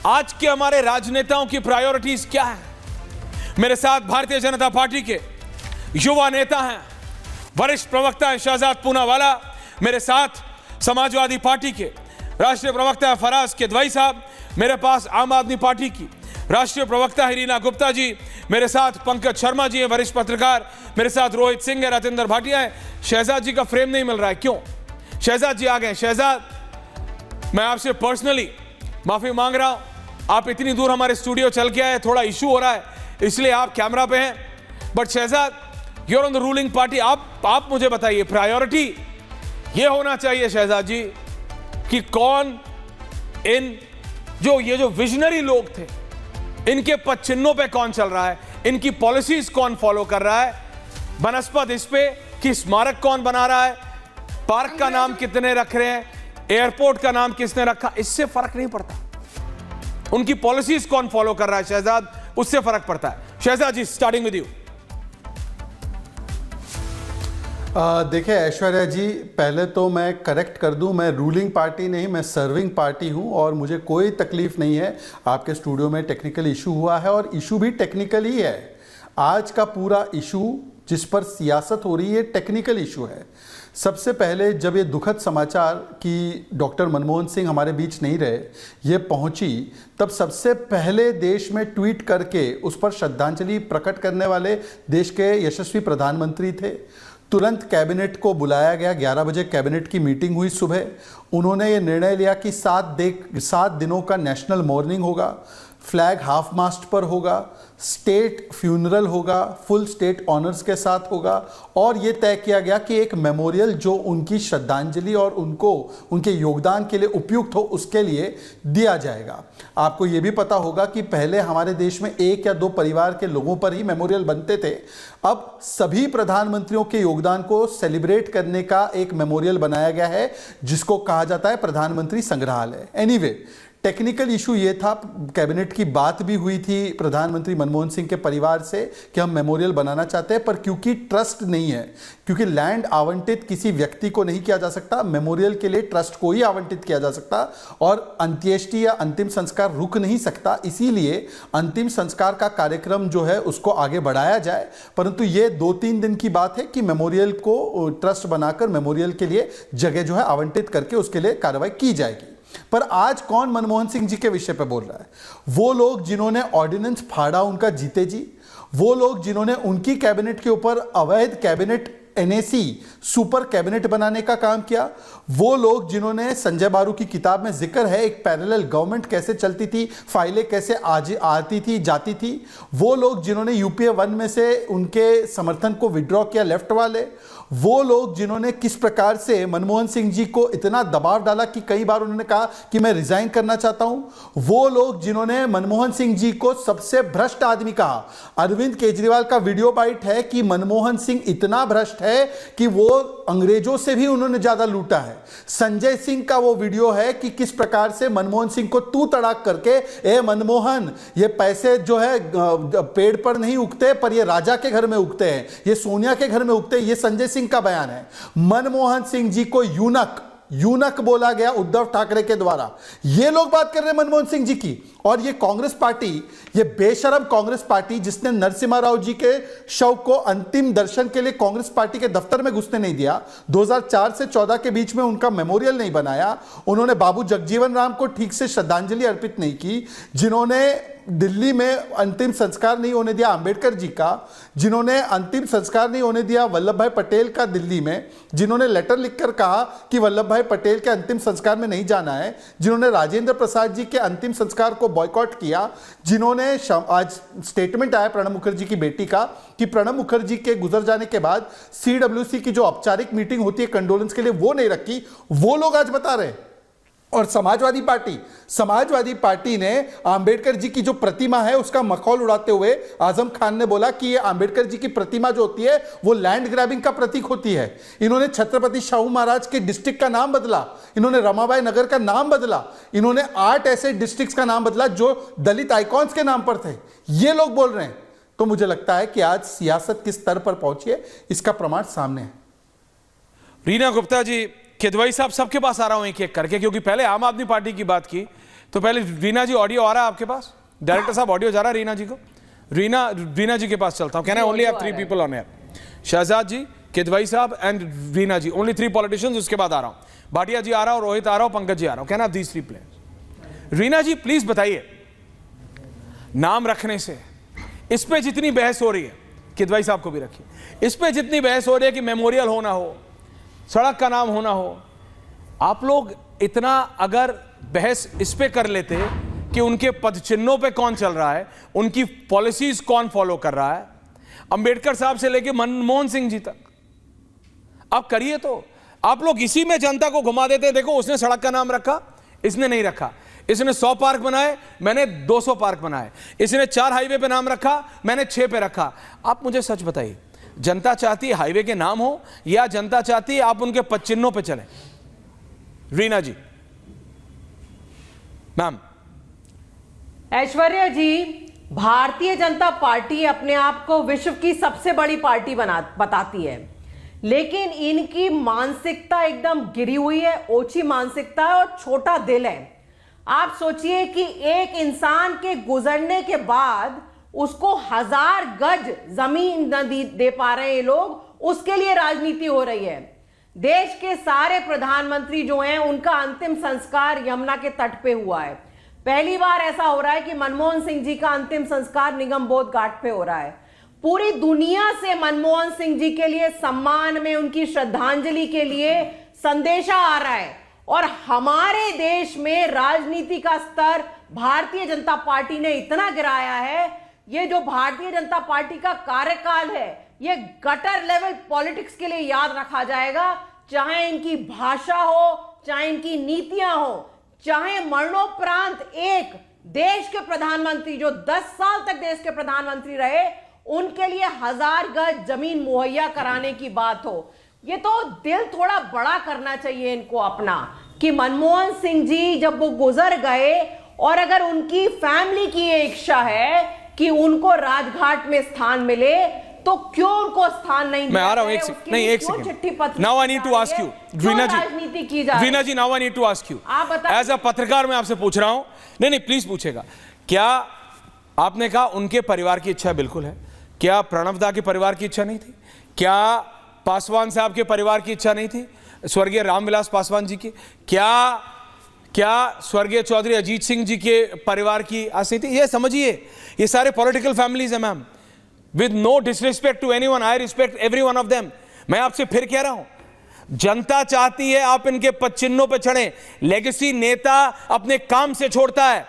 आज के हमारे राजनेताओं की प्रायोरिटीज क्या है। मेरे साथ भारतीय जनता पार्टी के युवा नेता हैं, वरिष्ठ प्रवक्ता हैं शहजाद पूनावाला, मेरे साथ समाजवादी पार्टी के राष्ट्रीय प्रवक्ता फराज किदवई साहब, मेरे पास आम आदमी पार्टी की राष्ट्रीय प्रवक्ता रीना गुप्ता जी, मेरे साथ पंकज शर्मा जी हैं वरिष्ठ पत्रकार, मेरे साथ रोहित सिंह है, राजेंद्र भाटिया है। शहजाद जी का फ्रेम नहीं मिल रहा है, क्यों? शहजाद जी आ गए। शहजाद, मैं आपसे पर्सनली माफी मांग रहा हूं, आप इतनी दूर हमारे स्टूडियो चल के आए, थोड़ा इशू हो रहा है इसलिए आप कैमरा पे हैं। But Shahzad, you're on the ruling party, आप मुझे बताइए प्रायोरिटी ये होना चाहिए शहजाद जी कि कौन ये जो विजनरी लोग थे इनके पद चिन्हों पे कौन चल रहा है, इनकी पॉलिसीज कौन फॉलो कर रहा है, बनस्पत इस पे कि स्मारक कौन बना रहा है, पार्क का नाम कितने रख रहे हैं, एयरपोर्ट का नाम किसने रखा, इससे फर्क नहीं पड़ता। उनकी पॉलिसीज कौन फॉलो कर रहा है शहजाद, उससे फर्क पड़ता है। शहजाद जी, स्टार्टिंग विद यू। देखिए ऐश्वर्या जी, पहले तो मैं करेक्ट कर दूं, मैं रूलिंग पार्टी नहीं, मैं सर्विंग पार्टी हूं और मुझे कोई तकलीफ नहीं है। आपके स्टूडियो में टेक्निकल इशू हुआ है और इशू भी टेक्निकल ही है। आज का पूरा इशू जिस पर सियासत हो रही है टेक्निकल इशू है। सबसे पहले जब ये दुखद समाचार कि डॉक्टर मनमोहन सिंह हमारे बीच नहीं रहे ये पहुंची, तब सबसे पहले देश में ट्वीट करके उस पर श्रद्धांजलि प्रकट करने वाले देश के यशस्वी प्रधानमंत्री थे। तुरंत कैबिनेट को बुलाया गया, 11 बजे कैबिनेट की मीटिंग हुई सुबह। उन्होंने ये निर्णय लिया कि 7 दिनों का नेशनल मॉर्निंग होगा, फ्लैग हाफ मास्ट पर होगा, स्टेट फ्यूनरल होगा, फुल स्टेट ऑनर्स के साथ होगा और ये तय किया गया कि एक मेमोरियल जो उनकी श्रद्धांजलि और उनको उनके योगदान के लिए उपयुक्त हो उसके लिए दिया जाएगा। आपको ये भी पता होगा कि पहले हमारे देश में 1 या 2 परिवार के लोगों पर ही मेमोरियल बनते थे। अब सभी प्रधानमंत्रियों के योगदान को सेलिब्रेट करने का एक मेमोरियल बनाया गया है जिसको कहा जाता है प्रधानमंत्री संग्रहालय। एनीवे, टेक्निकल इशू ये था, कैबिनेट की बात भी हुई थी प्रधानमंत्री मनमोहन सिंह के परिवार से कि हम मेमोरियल बनाना चाहते हैं, पर क्योंकि ट्रस्ट नहीं है, क्योंकि लैंड आवंटित किसी व्यक्ति को नहीं किया जा सकता, मेमोरियल के लिए ट्रस्ट को ही आवंटित किया जा सकता और अंत्येष्टि या अंतिम संस्कार रुक नहीं सकता, इसीलिए अंतिम संस्कार का कार्यक्रम जो है उसको आगे बढ़ाया जाए। परंतु ये 2-3 दिन की बात है कि मेमोरियल को ट्रस्ट बनाकर मेमोरियल के लिए जगह जो है आवंटित करके उसके लिए कार्रवाई की जाएगी। पर आज कौन मनमोहन सिंह जी के विषय पे बोल रहा है? वो लोग जिन्होंने ऑर्डिनेंस फाड़ा उनका जीते जी, वो लोग जिन्होंने उनकी कैबिनेट के ऊपर अवैध कैबिनेट एनएसी सुपर कैबिनेट बनाने का काम किया, वो लोग जिन्होंने संजय बारू की किताब में जिक्र है एक पैरेलल गवर्नमेंट कैसे चलती थी, फाइलें कैसे आती थी जाती थी, वो लोग जिन्होंने यूपीए 1 में से उनके समर्थन को विड्रॉ किया लेफ्ट वाले, वो लोग जिन्होंने किस प्रकार से मनमोहन सिंह जी को इतना दबाव डाला कि कई बार उन्होंने कहा कि मैं रिजाइन करना चाहता हूं, वो लोग जिन्होंने मनमोहन सिंह जी को सबसे भ्रष्ट आदमी कहा। अरविंद केजरीवाल का वीडियो बाइट है कि मनमोहन सिंह इतना भ्रष्ट है कि वो अंग्रेजों से भी उन्होंने ज्यादा लूटा है। संजय सिंह का वो वीडियो है कि किस प्रकार से मनमोहन सिंह को तू तड़ाक करके, ए मनमोहन, ये पैसे जो है पेड़ पर नहीं उगते पर ये राजा के घर में उगते हैं, ये सोनिया के घर में उगते हैं, ये संजय सिंह का बयान है। मनमोहन सिंह जी को यूनक बोला गया उद्धव ठाकरे के द्वारा। ये लोग बात कर रहे हैं मनमोहन सिंह जी की। और ये कांग्रेस पार्टी, ये बेशरम कांग्रेस पार्टी जिसने नरसिम्हा राव जी के शव को अंतिम दर्शन के लिए कांग्रेस पार्टी के दफ्तर में घुसने नहीं दिया, 2004 से 14 के बीच में उनका मेमोरियल नहीं बनाया, उन्होंने बाबू जगजीवन राम को ठीक से श्रद्धांजलि अर्पित नहीं की, जिन्होंने दिल्ली में अंतिम संस्कार नहीं होने दिया अंबेडकर जी का, जिन्होंने अंतिम संस्कार नहीं होने दिया वल्लभ भाई पटेल का दिल्ली में, जिन्होंने लेटर लिखकर कहा कि वल्लभ भाई पटेल के अंतिम संस्कार में नहीं जाना है, जिन्होंने राजेंद्र प्रसाद जी के अंतिम संस्कार को बॉयकॉट किया, जिन्होंने आज स्टेटमेंट आया प्रणब मुखर्जी की बेटी का कि प्रणब मुखर्जी के गुजर जाने के बाद सीडब्ल्यूसी की जो औपचारिक मीटिंग होती है कंडोलेंस के लिए वो नहीं रखी, वो लोग आज बता रहे हैं। और समाजवादी पार्टी ने अंबेडकर जी की जो प्रतिमा है उसका मखौल उड़ाते हुए आजम खान ने बोला कि ये अंबेडकर जी की प्रतिमा जो होती है वो लैंड ग्रैबिंग का प्रतीक होती है। इन्होंने छत्रपति शाहू महाराज के डिस्ट्रिक्ट का नाम बदला, इन्होंने रमाबाई नगर का नाम बदला, इन्होंने 8 ऐसे डिस्ट्रिक्ट्स का नाम बदला जो दलित आइकॉन्स के नाम पर थे। ये लोग बोल रहे हैं। तो मुझे लगता है कि आज सियासत किस स्तर पर पहुंची है इसका प्रमाण सामने है। रीना गुप्ता जी, किदवई साहब, सबके पास आ रहा हूं एक एक करके, क्योंकि पहले आम आदमी पार्टी की बात की, तो पहले रीना जी, ऑडियो आ रहा है आपके पास? डायरेक्टर साहब, ऑडियो जा रहा है रीना जी को? रीना जी के पास चलता हूं। Can I only have 3 people on air? Shahzad ji, Kidwai sahab and Reena ji, only 3 politicians. उसके बाद आ रहा हूं, भाटिया जी आ रहा हूं, रोहित आ रहा हूं, पंकज जी आ रहा हूं। Can I have these 3 players? Reena ji please बताइए, नाम रखने से इस पे जितनी बहस हो रही है, किदवई साहब को भी रखिए, इस पे जितनी बहस हो रही है कि मेमोरियल होना हो, सड़क का नाम होना हो, आप लोग इतना अगर बहस इस पे कर लेते कि उनके पद चिन्हों पे कौन चल रहा है, उनकी पॉलिसीज कौन फॉलो कर रहा है, अंबेडकर साहब से लेके मनमोहन सिंह जी तक, आप करिए। तो आप लोग इसी में जनता को घुमा देते। देखो, उसने सड़क का नाम रखा, इसने नहीं रखा। इसने 100 पार्क बनाए, मैंने 200 पार्क बनाए। इसने 4 हाईवे पे नाम रखा, मैंने 6 पे रखा। आप मुझे सच बताइए, जनता चाहती है हाईवे के नाम हो या जनता चाहती है आप उनके पद चिन्हों पे चलें? रीना जी, मैम। ऐश्वर्या जी, भारतीय जनता पार्टी अपने आप को विश्व की सबसे बड़ी पार्टी बताती है, लेकिन इनकी मानसिकता एकदम गिरी हुई है, ओछी मानसिकता है और छोटा दिल है। आप सोचिए कि एक इंसान के गुजरने के बाद उसको 1000 गज जमीन न दे पा रहे हैं ये लोग, उसके लिए राजनीति हो रही है। देश के सारे प्रधानमंत्री जो हैं उनका अंतिम संस्कार यमुना के तट पे हुआ है। पहली बार ऐसा हो रहा है कि मनमोहन सिंह जी का अंतिम संस्कार निगम बोध घाट पे हो रहा है। पूरी दुनिया से मनमोहन सिंह जी के लिए सम्मान में, उनकी श्रद्धांजलि के लिए संदेशा आ रहा है। और हमारे देश में राजनीति का स्तर भारतीय जनता पार्टी ने इतना गिराया है, ये जो भारतीय जनता पार्टी का कार्यकाल है, ये गटर लेवल पॉलिटिक्स के लिए याद रखा जाएगा। चाहे इनकी भाषा हो, चाहे इनकी नीतियां हो, चाहे मरणोपरांत एक देश के प्रधानमंत्री जो 10 साल तक देश के प्रधानमंत्री रहे, उनके लिए 1000 गज जमीन मुहैया कराने की बात हो। ये तो दिल थोड़ा बड़ा करना चाहिए इनको अपना, कि मनमोहन सिंह जी जब वो गुजर गए और अगर उनकी फैमिली की ये इच्छा है कि उनको राजघाट में स्थान मिले, तो क्यों उनको स्थान नहीं? मैं आ रहा हूं, एक second. Now I need to ask you, Reena ji, राजनीति की जा Reena ji, now I need to ask you, आप बताइए। एज अ पत्रकार मैं आपसे पूछ रहा हूं। नहीं, प्लीज पूछेगा। क्या आपने कहा उनके परिवार की इच्छा बिल्कुल है? क्या प्रणव दा के परिवार की इच्छा नहीं थी? क्या पासवान साहब के परिवार की इच्छा नहीं थी, स्वर्गीय रामविलास पासवान जी की? क्या स्वर्गीय चौधरी अजीत सिंह जी के परिवार की आस नहीं थी? ये समझिए, ये सारे पॉलिटिकल फैमिलीज हैं ma'am. With no disrespect to anyone, I respect every one of them. मैं आपसे फिर कह रहा हूं, जनता चाहती है आप इनके पद चिन्हों पर चढ़ें। लेगेसी नेता अपने काम से छोड़ता है,